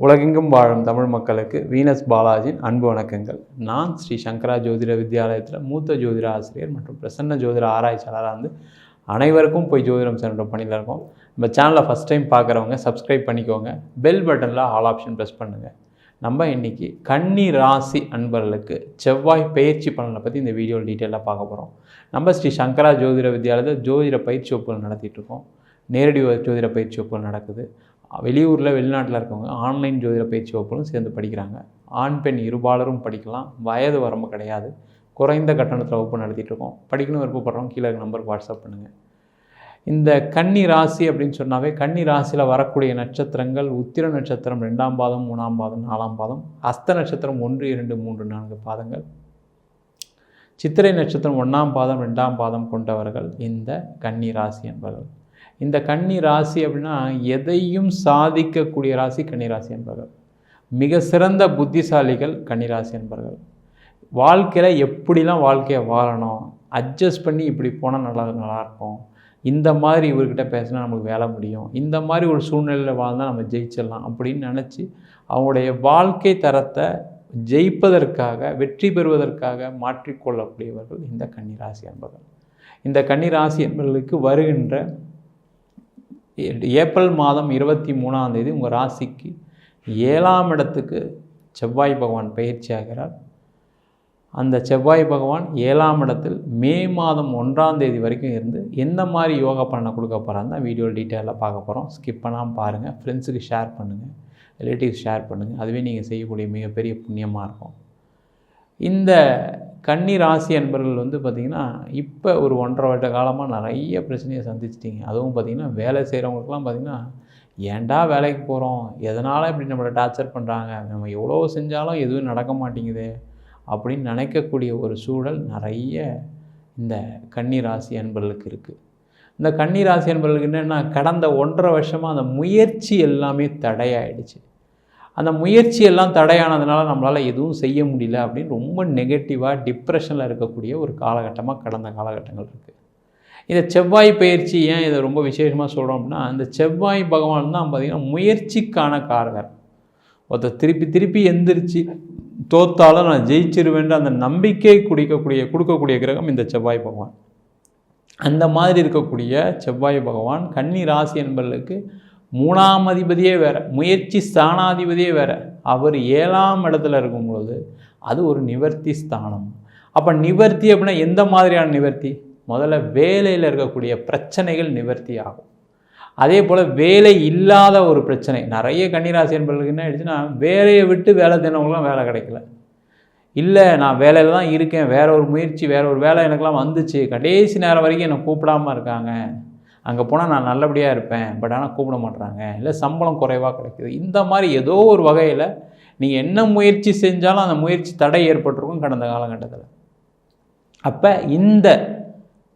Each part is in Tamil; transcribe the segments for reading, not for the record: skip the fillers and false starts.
உலகெங்கும் வாழும் தமிழ் மக்களுக்கு வீனஸ் பாலாஜியின் அன்பு வணக்கங்கள். நான் ஸ்ரீ சங்கரா ஜோதிட வித்யாலயத்தில் மூத்த ஜோதிட ஆசிரியர் மற்றும் பிரசன்ன ஜோதிட ஆராய்ச்சியாளராக அனைவருக்கும் போய் ஜோதிடம் சென்ற பணியில் இருக்கோம். நம்ம சேனலை ஃபஸ்ட் டைம் பார்க்குறவங்க சப்ஸ்கிரைப் பண்ணிக்கோங்க, பெல் பட்டனில் ஆல் ஆப்ஷன் ப்ரெஸ் பண்ணுங்கள். நம்ம இன்றைக்கி கன்னி ராசி அன்பர்களுக்கு செவ்வாய் பயிற்சி பலனை பற்றி இந்த வீடியோவில் டீட்டெயிலாக பார்க்க போகிறோம். நம்ம ஸ்ரீ சங்கரா ஜோதிட வித்யாலயத்தில் ஜோதிட பயிற்சி வகுப்புகள் நடத்திட்டுருக்கோம். நேரடி ஜோதிட பயிற்சி வகுப்புகள் நடக்குது. வெளியூரில் வெளிநாட்டில் இருக்கவங்க ஆன்லைன் ஜோதிட பயிற்சி வகுப்புகளும் சேர்ந்து படிக்கிறாங்க. ஆண் பெண் இருபாலரும் படிக்கலாம். வயது வரம்பு கிடையாது. குறைந்த கட்டணத்தில் வகுப்பு நடத்திட்டுருக்கோம். படிக்கணும் விருப்பப்படுறோம், கீழே நம்பருக்கு வாட்ஸ்அப் பண்ணுங்கள். இந்த கன்னி ராசி அப்படின்னு சொன்னாவே கன்னி ராசியில் வரக்கூடிய நட்சத்திரங்கள் உத்திர நட்சத்திரம் 2ஆம் பாதம், 3ஆம் பாதம், 4ஆம் பாதம், அஸ்த நட்சத்திரம் 1, 2, 3, 4 பாதங்கள், சித்திரை நட்சத்திரம் 1ஆம் பாதம் 2ஆம் பாதம் கொண்டவர்கள் இந்த கன்னி ராசி என்பவர்கள். இந்த கன்னி ராசி அப்படின்னா எதையும் சாதிக்கக்கூடிய ராசி கன்னிராசி என்பவர்கள். மிக சிறந்த புத்திசாலிகள் கன்னிராசி என்பவர்கள். வாழ்க்கையில் எப்படிலாம் வாழ்க்கையை வாழணும், அட்ஜஸ்ட் பண்ணி இப்படி போனால் நல்லாயிருக்கும், இந்த மாதிரி இவர்கிட்ட பேசினா நமக்கு வேலை முடியும், இந்த மாதிரி ஒரு சூழ்நிலையில் வாழ்ந்தால் நம்ம ஜெயிச்சிடலாம் அப்படின்னு நினச்சி அவங்களுடைய வாழ்க்கை தரத்தை ஜெயிப்பதற்காக, வெற்றி பெறுவதற்காக மாற்றிக்கொள்ளக்கூடியவர்கள் இந்த கன்னிராசி என்பவர்கள். இந்த கன்னிராசி என்பவர்களுக்கு வருகின்ற ஏப்ரல் மாதம் 23ஆம் தேதி உங்கள் ராசிக்கு 7ஆம் இடத்துக்கு செவ்வாய் பகவான் பயிற்சி ஆகிறார். அந்த செவ்வாய் பகவான் 7ஆம் இடத்தில் மே மாதம் 1ஆம் தேதி வரைக்கும் இருந்து எந்த மாதிரி யோகா பலனை கொடுக்க போகிறான்னு தான் வீடியோ டீட்டெயிலாக பார்க்க போகிறோம். ஸ்கிப் பண்ணாமல் பாருங்கள். ஃப்ரெண்ட்ஸுக்கு ஷேர் பண்ணுங்கள், ரிலேட்டிவ்ஸ் ஷேர் பண்ணுங்கள். அதுவே நீங்கள் செய்யக்கூடிய மிகப்பெரிய புண்ணியமாக இருக்கும். இந்த கன்னி ராசி என்பவர்கள் பார்த்திங்கன்னா இப்போ ஒரு 1.5 வருட காலமாக நிறைய பிரச்சனையை சந்திச்சிட்டிங்க. அதுவும் பார்த்திங்கன்னா வேலை செய்கிறவங்களுக்குலாம் பார்த்திங்கன்னா ஏன்டா வேலைக்கு போகிறோம், எதனால் இப்படி நம்மளை டார்ச்சர் பண்ணுறாங்க, நம்ம எவ்வளோ செஞ்சாலும் எதுவும் நடக்க மாட்டேங்குது அப்படின்னு நினைக்கக்கூடிய ஒரு சூழல் நிறைய இந்த கன்னி ராசி என்பவர்களுக்கு இருக்குது. இந்த கன்னி ராசி என்பவர்களுக்கு என்னென்னா கடந்த 1.5 வருஷமாக அந்த முயற்சி எல்லாமே தடையாயிடுச்சு. அந்த முயற்சியெல்லாம் தடையானதுனால நம்மளால் எதுவும் செய்ய முடியல அப்படின்னு ரொம்ப நெகட்டிவாக டிப்ரெஷனில் இருக்கக்கூடிய ஒரு காலகட்டமாக கடந்த காலகட்டங்கள் இருக்குது. இந்த செவ்வாய் பயிற்சி ஏன் இதை ரொம்ப விசேஷமாக சொல்கிறோம் அப்படின்னா, அந்த செவ்வாய் பகவான் தான் பார்த்திங்கன்னா முயற்சிக்கான காரகர். ஒருத்தர் திருப்பி எந்திரிச்சு தோத்தாலும் நான் ஜெயிச்சிருவேன்ற அந்த நம்பிக்கை கொடுக்கக்கூடிய கிரகம் இந்த செவ்வாய் பகவான். அந்த மாதிரி இருக்கக்கூடிய செவ்வாய் பகவான் கன்னி ராசி என்பவர்களுக்கு 3ஆம் அதிபதியே வேறு, முயற்சி ஸ்தானாதிபதியே வேறு. அவர் 7ஆம் இடத்துல இருக்கும்பொழுது அது ஒரு நிவர்த்தி ஸ்தானம். அப்போ நிவர்த்தி அப்படின்னா எந்த மாதிரியான நிவர்த்தி? முதல்ல வேலையில் இருக்கக்கூடிய பிரச்சனைகள் நிவர்த்தி ஆகும். அதே போல் வேலை இல்லாத ஒரு பிரச்சனை நிறைய கன்னிராசி என்பவர்களுக்கு என்ன ஆயிடுச்சுன்னா, வேலையை விட்டு வேலை தேனவங்களாம் வேலை கிடைக்கல. இல்லை நான் வேலையில் தான் இருக்கேன், வேற ஒரு முயற்சி வேற ஒரு வேலை எனக்கெல்லாம் வந்துச்சு, கடைசி நேரம் வரைக்கும் என்னை கூப்பிடாமல் இருக்காங்க, அங்கே போனால் நான் நல்லபடியாக இருப்பேன், பட் ஆனால் கூப்பிட மாட்டுறாங்க, இல்லை சம்பளம் குறைவாக கிடைக்குது. இந்த மாதிரி ஏதோ ஒரு வகையில் நீங்கள் என்ன முயற்சி செஞ்சாலும் அந்த முயற்சி தடை ஏற்பட்டிருக்கும் கடந்த காலகட்டத்தில். அப்போ இந்த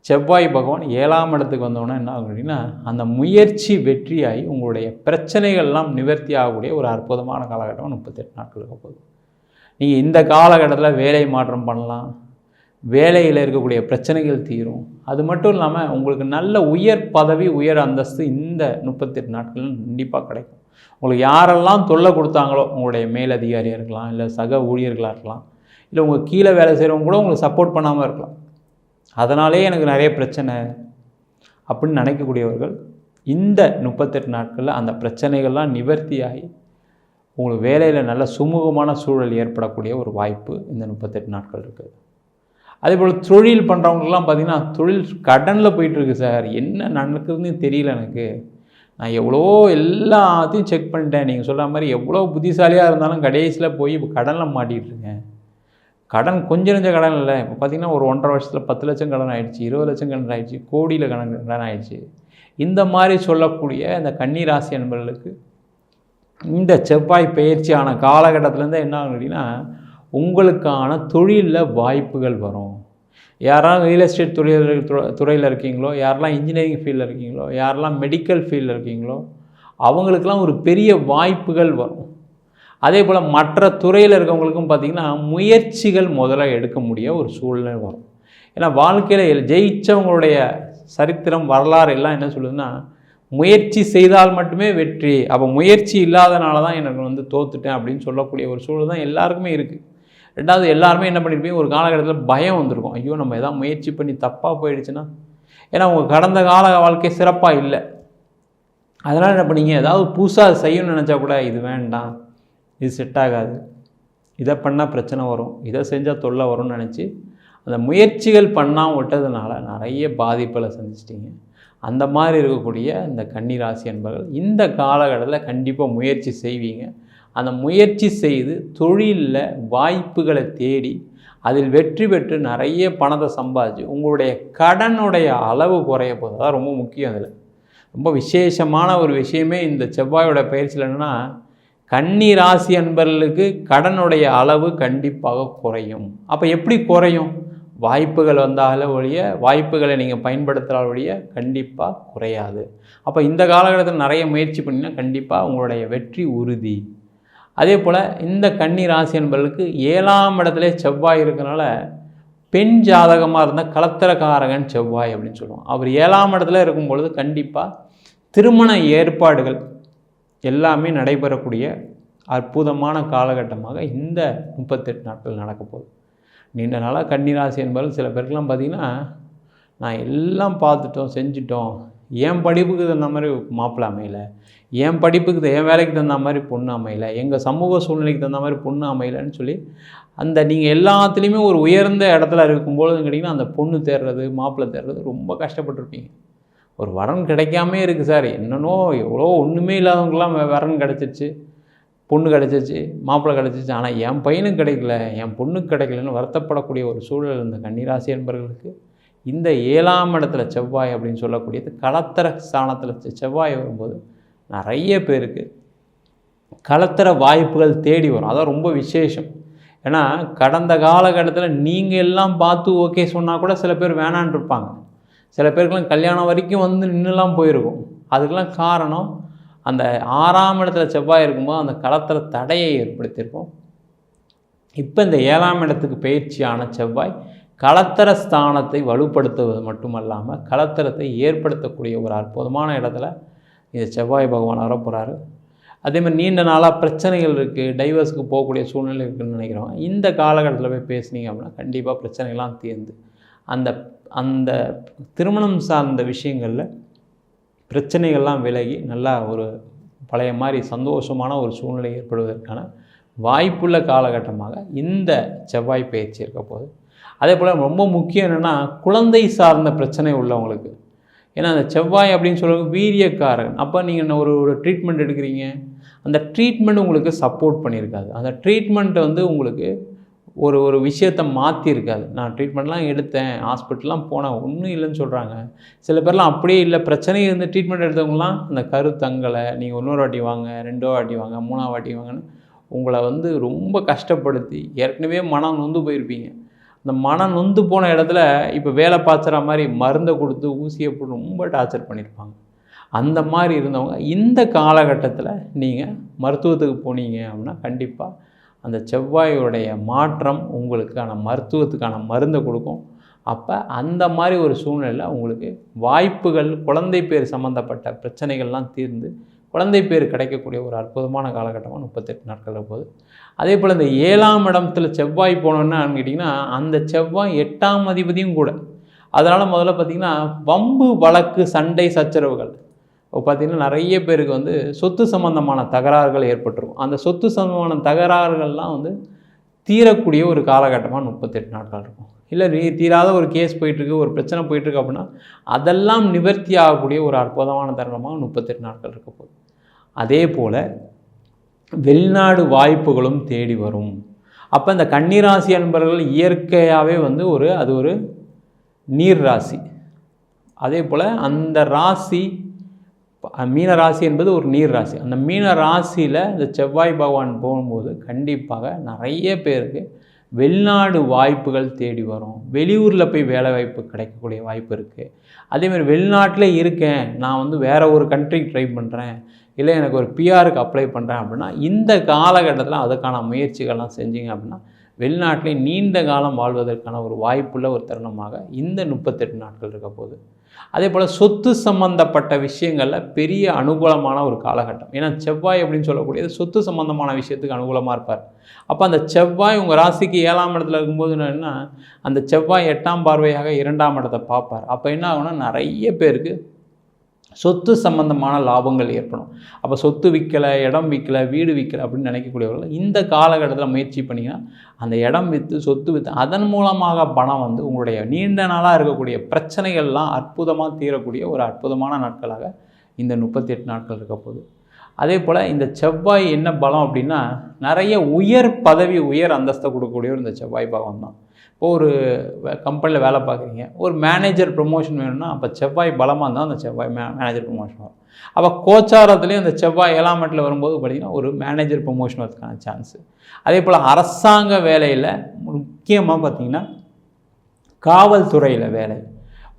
செவ்வாய் பகவான் 7ஆம் இடத்துக்கு வந்தோன்னா என்ன ஆகும் அப்படின்னா, அந்த முயற்சி வெற்றியாகி உங்களுடைய பிரச்சனைகள்லாம் நிவர்த்தி ஆகக்கூடிய ஒரு அற்புதமான காலகட்டம் 38 நாட்களுக்கு போகுது. நீங்கள் இந்த காலகட்டத்தில் வேலை மாற்றம் பண்ணலாம், வேலையில் இருக்கக்கூடிய பிரச்சனைகள் தீரும். அது மட்டும் இல்லாமல் உங்களுக்கு நல்ல உயர் பதவி, உயர் அந்தஸ்து இந்த 38 நாட்கள் கண்டிப்பாக கிடைக்கும். உங்களுக்கு யாரெல்லாம் தொல்லை கொடுத்தாங்களோ, உங்களுடைய மேலதிகாரியாக இருக்கலாம், இல்லை சக ஊழியர்களாக இருக்கலாம், இல்லை உங்கள் கீழே வேலை செய்கிறவங்க கூட உங்களுக்கு சப்போர்ட் பண்ணாமல் இருக்கலாம், அதனாலே எனக்கு நிறைய பிரச்சனை அப்படின்னு நினைக்கக்கூடியவர்கள் இந்த 38 நாட்களில் அந்த பிரச்சனைகள்லாம் நிவர்த்தியாகி உங்களுக்கு வேலையில் நல்ல சுமூகமான சூழல் ஏற்படக்கூடிய ஒரு வாய்ப்பு இந்த 38 நாட்கள் இருக்குது. அதே போல் தொழில் பண்ணுறவங்களுக்குலாம் பார்த்திங்கன்னா தொழில் கடனில் போயிட்டுருக்கு. சார் என்ன நடக்குதுன்னு தெரியல, எனக்கு நான் எவ்வளோ எல்லாத்தையும் செக் பண்ணிட்டேன், நீங்கள் சொல்கிற மாதிரி எவ்வளோ புத்திசாலியாக இருந்தாலும் கடைசியில் போய் இப்போ கடனில் மாட்டிகிட்ருக்கேன். கடன் கொஞ்சம் கடன் இல்லை, இப்போ பார்த்திங்கன்னா ஒரு 1.5 வருஷத்தில் 10 லட்சம் கடன் ஆகிடுச்சு, 20 லட்சம் கடன் ஆகிடுச்சு, கோடியில் கடன் ஆகிடுச்சு. இந்த மாதிரி சொல்லக்கூடிய இந்த கன்னி ராசி என்பவர்களுக்கு இந்த செவ்வாய் பயிற்சியான காலகட்டத்திலேருந்து என்ன ஆகும் அப்படின்னா, உங்களுக்கான தொழிலில் வாய்ப்புகள் வரும். யாரெல்லாம் ரியல் எஸ்டேட் துறையில் இருக்கீங்களோ, யாரெல்லாம் இன்ஜினியரிங் ஃபீல்டில் இருக்கீங்களோ, யாரெல்லாம் மெடிக்கல் ஃபீல்டில் இருக்கீங்களோ, அவங்களுக்கெல்லாம் ஒரு பெரிய வாய்ப்புகள் வரும். அதே போல் மற்ற துறையில் இருக்கவங்களுக்கும் பார்த்திங்கன்னா முயற்சிகள் முதல்ல எடுக்க முடிய ஒரு சூழ்நிலை வரும். ஏன்னா வாழ்க்கையில் ஜெயித்தவங்களுடைய சரித்திரம் வரலாறு எல்லாம் என்ன சொல்லுதுன்னா, முயற்சி செய்தால் மட்டுமே வெற்றி. அப்போ முயற்சி இல்லாதனால தான் எனக்கு வந்து தோத்துட்டேன் அப்படின்னு சொல்லக்கூடிய ஒரு சூழல் தான் எல்லாருக்குமே இருக்குது. ரெண்டாவது, எல்லாருமே என்ன பண்ணியிருப்பீங்க, ஒரு காலகட்டத்தில் பயம் வந்திருக்கும். ஐயோ நம்ம எதாவது முயற்சி பண்ணி தப்பாக போயிடுச்சுன்னா, ஏன்னா உங்கள் கடந்த கால வாழ்க்கை சிறப்பாக இல்லை. அதனால் என்ன பண்ணீங்க, ஏதாவது புதுசாக செய்யணும்னு நினச்சா கூட இது வேண்டாம், இது செட் ஆகாது, இதை பண்ணால் பிரச்சனை வரும், இதை செஞ்சால் தொல்லை வரும்னு நினச்சி அந்த முயற்சிகள் பண்ணாமல் விட்டதுனால நிறைய பாதிப்புகளை சந்திச்சிட்டிங்க. அந்த மாதிரி இருக்கக்கூடிய இந்த கன்னி ராசி என்பவர்கள் இந்த காலகட்டத்தில் கண்டிப்பாக முயற்சி செய்வீங்க. அந்த முயற்சி செய்து தொழிலில் வாய்ப்புகளை தேடி அதில் வெற்றி பெற்று நிறைய பணத்தை சம்பாதிச்சு உங்களுடைய கடனுடைய அளவு குறைய போகுது. அதான் ரொம்ப முக்கியம். அதில் ரொம்ப விசேஷமான ஒரு விஷயமே இந்த செவ்வாயோட பயிற்சியில் என்னென்னா, கன்னி ராசி அன்பர்களுக்கு கடனுடைய அளவு கண்டிப்பாக குறையும். அப்போ எப்படி குறையும்? வாய்ப்புகள் வந்தால ஒழிய, வாய்ப்புகளை நீங்கள் பயன்படுத்துகிற ஒழிய கண்டிப்பாக குறையாது. அப்போ இந்த காலகட்டத்தில் நிறைய முயற்சி பண்ணிங்கன்னா கண்டிப்பாக உங்களுடைய வெற்றி உறுதி. அதே போல் இந்த கன்னி ராசி என்பவர்களுக்கு 7ஆம் இடத்துல செவ்வாய் இருக்கிறனால பெண் ஜாதகமாக இருந்தால் கலத்திரக்காரகன் செவ்வாய் அப்படின்னு சொல்லுவோம். அவர் 7ஆம் இடத்துல இருக்கும் பொழுது கண்டிப்பாக திருமண ஏற்பாடுகள் எல்லாமே நடைபெறக்கூடிய அற்புதமான காலகட்டமாக இந்த 38 நாட்கள் நடக்க போகுது. நீண்ட நாளாக கன்னிராசி என்பவர்கள் சில பேருக்கெல்லாம் பார்த்திங்கன்னா, நான் எல்லாம் பார்த்துட்டோம் செஞ்சிட்டோம், என் படிப்புக்கு தகுந்த மாதிரி மாப்பிள்ளை அமையலை, என் படிப்புக்கு என் வேலைக்கு தகுந்த மாதிரி பொண்ணு அமையலை, எங்கள் சமூக சூழ்நிலைக்கு தகுந்த மாதிரி பொண்ணு அமையலைன்னு சொல்லி அந்த நீங்கள் எல்லாத்துலேயுமே ஒரு உயர்ந்த இடத்துல இருக்கும்பொழுது கேட்டிங்கன்னா அந்த பொண்ணு தேடுறது மாப்பிள்ளை தேடுறது ரொம்ப கஷ்டப்பட்டுருப்பீங்க. ஒரு வரன் கிடைக்காமே இருக்குது சார், என்னன்னோ எவ்வளோ ஒன்றுமே இல்லாதவங்களாம் வரன் கிடச்சிருச்சு, பொண்ணு கிடச்சிருச்சு, மாப்பிள்ளை கிடச்சிருச்சு, ஆனால் என் பையனுக்கு கிடைக்கல, என் பொண்ணுக்கு கிடைக்கலன்னு வருத்தப்படக்கூடிய ஒரு சூழல் இந்த கன்னிராசி என்பவர்களுக்கு இந்த 7ஆம் இடத்துல செவ்வாய் அப்படின்னு சொல்லக்கூடியது கலத்தர ஸ்தானத்தில் செவ்வாய் வரும்போது நிறைய பேருக்கு கலத்தர வாய்ப்புகள் தேடி வரும். அதான் ரொம்ப விசேஷம். ஏன்னா கடந்த காலகட்டத்தில் நீங்கள் எல்லாம் பார்த்து ஓகே சொன்னால் கூட சில பேர் வேணான்னு இருப்பாங்க. சில பேருக்குலாம் கல்யாணம் வரைக்கும் வந்து நின்றுலாம் போயிருக்கும். அதுக்கெல்லாம் காரணம் அந்த 6ஆம் இடத்துல செவ்வாய் இருக்கும்போது அந்த கலத்தர தடையை ஏற்படுத்தியிருக்கும். இப்போ இந்த 7ஆம் இடத்துக்கு பயிற்சியான செவ்வாய் கலத்தர ஸ்தானத்தை வலுப்படுத்துவது மட்டுமல்லாமல் கலத்தரத்தை ஏற்படுத்தக்கூடிய ஒரு அற்புதமான இடத்துல இந்த செவ்வாய் பகவான் வரப்போகிறாரு. அதேமாதிரி நீண்ட நாளாக பிரச்சனைகள் இருக்குது, டைவர்ஸுக்கு போகக்கூடிய சூழ்நிலை இருக்குதுன்னு நினைக்கிறவங்க இந்த காலகட்டத்தில் போய் பேசுனீங்க அப்படின்னா கண்டிப்பாக பிரச்சனைகள்லாம் தீர்ந்து அந்த அந்த திருமணம் சார்ந்த விஷயங்களில் பிரச்சனைகள்லாம் விலகி நல்லா ஒரு பழைய மாதிரி சந்தோஷமான ஒரு சூழ்நிலை ஏற்படுவதற்கான வாய்ப்புள்ள காலகட்டமாக இந்த செவ்வாய் பயிற்சி இருக்க போது. அதே போல் ரொம்ப முக்கியம் என்னென்னா குழந்தை சார்ந்த பிரச்சனை உள்ளவங்களுக்கு. ஏன்னா அந்த செவ்வாய் அப்படின்னு சொல்லுவது வீரியக்காரன். அப்போ நீங்கள் ஒரு ட்ரீட்மெண்ட் எடுக்கிறீங்க, அந்த ட்ரீட்மெண்ட் உங்களுக்கு சப்போர்ட் பண்ணியிருக்காது. அந்த ட்ரீட்மெண்ட்டை வந்து உங்களுக்கு ஒரு விஷயத்தை மாற்றிருக்காது. நான் ட்ரீட்மெண்ட்லாம் எடுத்தேன், ஹாஸ்பிட்டல்லாம் போனேன், ஒன்றும் இல்லைன்னு சொல்கிறாங்க. சில பேர்லாம் அப்படியே இல்லை, பிரச்சனை இருந்து ட்ரீட்மெண்ட் எடுத்தவங்களாம் அந்த கரு தங்கலை, நீங்கள் இன்னொரு வாட்டி வாங்க, 2வது வாட்டி வாங்க, 3வது வாட்டி வாங்கன்னு உங்களை வந்து ரொம்ப கஷ்டப்படுத்தி ஏற்கனவே மனம் நொந்து போயிருப்பீங்க. அந்த மனம் நொந்து போன இடத்துல இப்போ வேலை பார்த்துற மாதிரி மருந்தை கொடுத்து ஊசியை போட்டு ரொம்ப டார்ச்சர் பண்ணியிருப்பாங்க. அந்த மாதிரி இருந்தவங்க இந்த காலகட்டத்தில் நீங்கள் மருத்துவத்துக்கு போனீங்க அப்படின்னா கண்டிப்பாக அந்த செவ்வாயுடைய மாற்றம் உங்களுக்கான மருத்துவத்துக்கான மருந்தை கொடுக்கும். அப்போ அந்த மாதிரி ஒரு சூழ்நிலையில் உங்களுக்கு வாய்ப்புகள், குழந்தை பேர் சம்மந்தப்பட்ட பிரச்சனைகள்லாம் தீர்ந்து குழந்தை பேர் கிடைக்கக்கூடிய ஒரு அற்புதமான காலகட்டமாக 38 நாட்கள் போகுது. அதே போல் இந்த 7ஆம் இடத்துல செவ்வாய் போனோன்னா கேட்டிங்கன்னா அந்த செவ்வாய் 8ஆம் அதிபதியும் கூட. அதனால் முதல்ல பார்த்திங்கன்னா வம்பு வழக்கு சண்டை சச்சரவுகள் பார்த்திங்கன்னா நிறைய பேருக்கு வந்து சொத்து சம்பந்தமான தகராறுகள் ஏற்பட்டுருக்கும். அந்த சொத்து சம்பந்தமான தகராறுகள்லாம் வந்து தீரக்கூடிய ஒரு காலகட்டமாக 38 நாட்கள் இருக்கும். இல்லை தீராத ஒரு கேஸ் போயிட்டுருக்கு, ஒரு பிரச்சனை போயிட்டுருக்கு அப்படின்னா அதெல்லாம் நிவர்த்தி ஆகக்கூடிய ஒரு அற்புதமான தருணமாக 38 நாட்கள் இருக்க போகுது. அதே போல் வெளிநாடு வாய்ப்புகளும் தேடி வரும். அப்போ இந்த கன்னிராசி அன்பர்கள் இயற்கையாகவே வந்து அது ஒரு நீர் ராசி. அதே போல் அந்த ராசி மீன ராசி என்பது ஒரு நீர் ராசி. அந்த மீன ராசியில் இந்த செவ்வாய் பகவான் போகும்போது கண்டிப்பாக நிறைய பேருக்கு வெளிநாடு வாய்ப்புகள் தேடி வரும். வெளியூரில் போய் வேலை வாய்ப்பு கிடைக்கக்கூடிய வாய்ப்பு இருக்குது. அதேமாதிரி வெளிநாட்டில் இருக்கேன், நான் வந்து வேறு ஒரு கண்ட்ரிக்கு ட்ரை பண்ணுறேன், இல்லை எனக்கு ஒரு பிஆருக்கு அப்ளை பண்ணுறேன் அப்படின்னா இந்த காலகட்டத்தில் அதுக்கான முயற்சிகள்லாம் செஞ்சீங்க அப்படின்னா வெளிநாட்டிலே நீண்ட காலம் வாழ்வதற்கான ஒரு வாய்ப்புள்ள ஒரு தருணமாக இந்த 38 நாட்கள் இருக்க போகுது. அதே போல் சொத்து சம்பந்தப்பட்ட விஷயங்களில் பெரிய அனுகூலமான ஒரு காலகட்டம். ஏன்னா செவ்வாய் அப்படின்னு சொல்லக்கூடியது சொத்து சம்பந்தமான விஷயத்துக்கு அனுகூலமாக இருப்பார். அப்போ அந்த செவ்வாய் உங்கள் ராசிக்கு 7ஆம் இடத்துல இருக்கும்போது என்னன்னா, அந்த செவ்வாய் 8ஆம் பார்வையாக 2ஆம் இடத்தை பார்ப்பார். அப்போ என்ன ஆகும்னா, நிறைய பேருக்கு சொத்து சம்பந்தமான லாபங்கள் ஏற்படும். அப்போ சொத்து விற்கலை, இடம் விற்கலை, வீடு விற்கலை அப்படின்னு நினைக்கக்கூடியவர்கள் இந்த காலகட்டத்தில் முயற்சி பண்ணிங்கன்னா, அந்த இடம் விற்று, சொத்து விற்று அதன் மூலமாக பணம் வந்து உங்களுடைய நீண்ட நாளாக இருக்கக்கூடிய பிரச்சனைகள்லாம் அற்புதமாக தீரக்கூடிய ஒரு அற்புதமான நாட்களாக இந்த 38 நாட்கள் இருக்க போகுது. அதே போல் இந்த செவ்வாய் என்ன பலம் அப்படின்னா, நிறைய உயர் பதவி, உயர் அந்தஸ்தை கொடுக்கக்கூடியவர் இந்த செவ்வாய் பகவான் தான். இப்போது ஒரு கம்பெனியில் வேலை பார்க்குறீங்க, ஒரு மேனேஜர் ப்ரமோஷன் வேணும்னா அப்போ செவ்வாய் பலமாக இருந்தால் அந்த செவ்வாய் மேனேஜர் ப்ரமோஷன் வரும். அப்போ கோச்சாரத்துலேயும் அந்த செவ்வாய் 7ஆம் இடத்துல வரும்போது பார்த்திங்கன்னா ஒரு மேனேஜர் ப்ரமோஷன் வரதுக்கான சான்ஸு. அதே போல் அரசாங்க வேலையில் முக்கியமாக பார்த்திங்கன்னா காவல்துறையில் வேலை,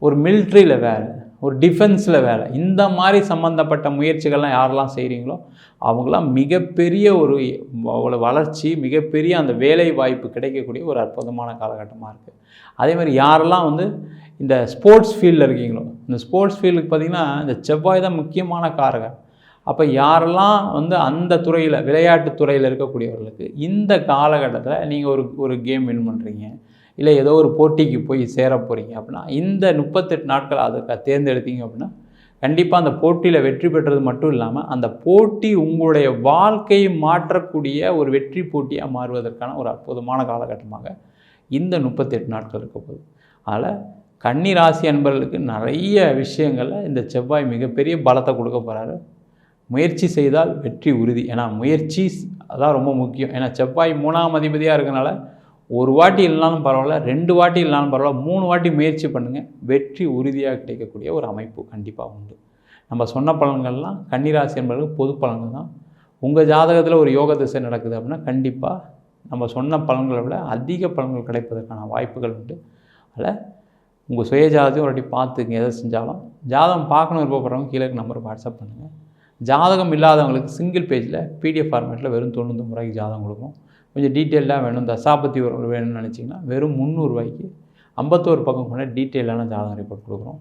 ஒரு மிலிட்ரியில் வேலை, ஒரு டிஃபென்ஸில் வேலை, இந்த மாதிரி சம்மந்தப்பட்ட முயற்சிகள்லாம் யாரெல்லாம் செய்கிறீங்களோ அவங்களாம் மிகப்பெரிய ஒரு வளர்ச்சி, மிகப்பெரிய அந்த வேலை வாய்ப்பு கிடைக்கக்கூடிய ஒரு அற்புதமான காலகட்டமாக இருக்குது. அதே மாதிரி யாரெல்லாம் வந்து இந்த ஸ்போர்ட்ஸ் ஃபீல்டில் இருக்கீங்களோ, இந்த ஸ்போர்ட்ஸ் ஃபீல்டுக்கு பார்த்திங்கன்னா இந்த செவ்வாய் தான் முக்கியமான காரகம். அப்போ யாரெல்லாம் வந்து அந்த துறையில், விளையாட்டு துறையில் இருக்கக்கூடியவர்களுக்கு இந்த காலகட்டத்தில் நீங்கள் ஒரு கேம் வின் பண்ணுறீங்க, இல்லை ஏதோ ஒரு போட்டிக்கு போய் சேர போகிறீங்க அப்படின்னா, இந்த 38 நாட்கள் அதை தேர்ந்தெடுத்தீங்க அப்படின்னா கண்டிப்பாக அந்த போட்டியில் வெற்றி பெற்றது மட்டும் இல்லாமல் அந்த போட்டி உங்களுடைய வாழ்க்கையை மாற்றக்கூடிய ஒரு வெற்றி போட்டியாக மாறுவதற்கான ஒரு அற்புதமான காலகட்டமாக இந்த 38 நாட்கள் இருக்க போகுது. அதில் கன்னி ராசி அன்பர்களுக்கு நிறைய விஷயங்களில் இந்த செவ்வாய் மிகப்பெரிய பலத்தை கொடுக்க போகிறாரு. முயற்சி செய்தால் வெற்றி உறுதி. ஏன்னா முயற்சி அதான் ரொம்ப முக்கியம். ஏன்னா செவ்வாய் 3ஆம் அதிபதியாக இருக்கனால ஒரு வாட்டி இல்லைனாலும் பரவாயில்ல, 2 வாட்டி இல்லைனாலும் பரவாயில்ல, 3 வாட்டி முயற்சி பண்ணுங்கள், வெற்றி உறுதியாக கிடைக்கக்கூடிய ஒரு அமைப்பு கண்டிப்பாக உண்டு. நம்ம சொன்ன பலன்கள்லாம் கன்னிராசி என்பவர்களுக்கு பொது பலன்கள் தான். உங்கள் ஜாதகத்தில் ஒரு யோக திசை நடக்குது அப்படின்னா கண்டிப்பாக நம்ம சொன்ன பலன்களை விட அதிக பலன்கள் கிடைப்பதற்கான வாய்ப்புகள் உண்டு. அதில் உங்கள் சுய ஜாதகத்தையும் ஒரு வாட்டி பார்த்துங்க. எதை செஞ்சாலும் ஜாதகம் பார்க்கணும் விருப்பப்படுறவங்க கீழே நம்பருக்கு வாட்ஸ்அப் பண்ணுங்கள். ஜாதகம் இல்லாதவங்களுக்கு சிங்கிள் பேஜில் PDF ஃபார்மேட்டில் வெறும் 99 ரூபாய்க்கு ஜாதகம் கொடுக்கும். கொஞ்சம் டீட்டெயிலாக வேணும், தசாபத்தி உறவுகள் வேணும்னு நினச்சிங்கன்னா வெறும் 300 ரூபாய்க்கு 51 பக்கம் கொண்ட டீட்டெயிலான ஜாதகம் ரிப்போர்ட் கொடுக்குறோம்.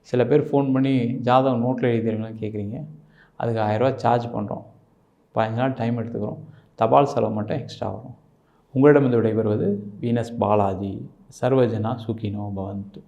சில பேர் ஃபோன் பண்ணி ஜாதகம் நோட்டில் எழுதிடுங்கன்னு கேட்குறீங்க. அதுக்கு 1000 ரூபா சார்ஜ் பண்ணுறோம். 15 நாள் டைம் எடுத்துக்கிறோம். தபால் செலவு மட்டும் எக்ஸ்ட்ரா வரும். உங்களிடமிருந்து விடைபெறுவது வீனஸ் பாலாஜி. சர்வஜனா சுகினோ பவந்து.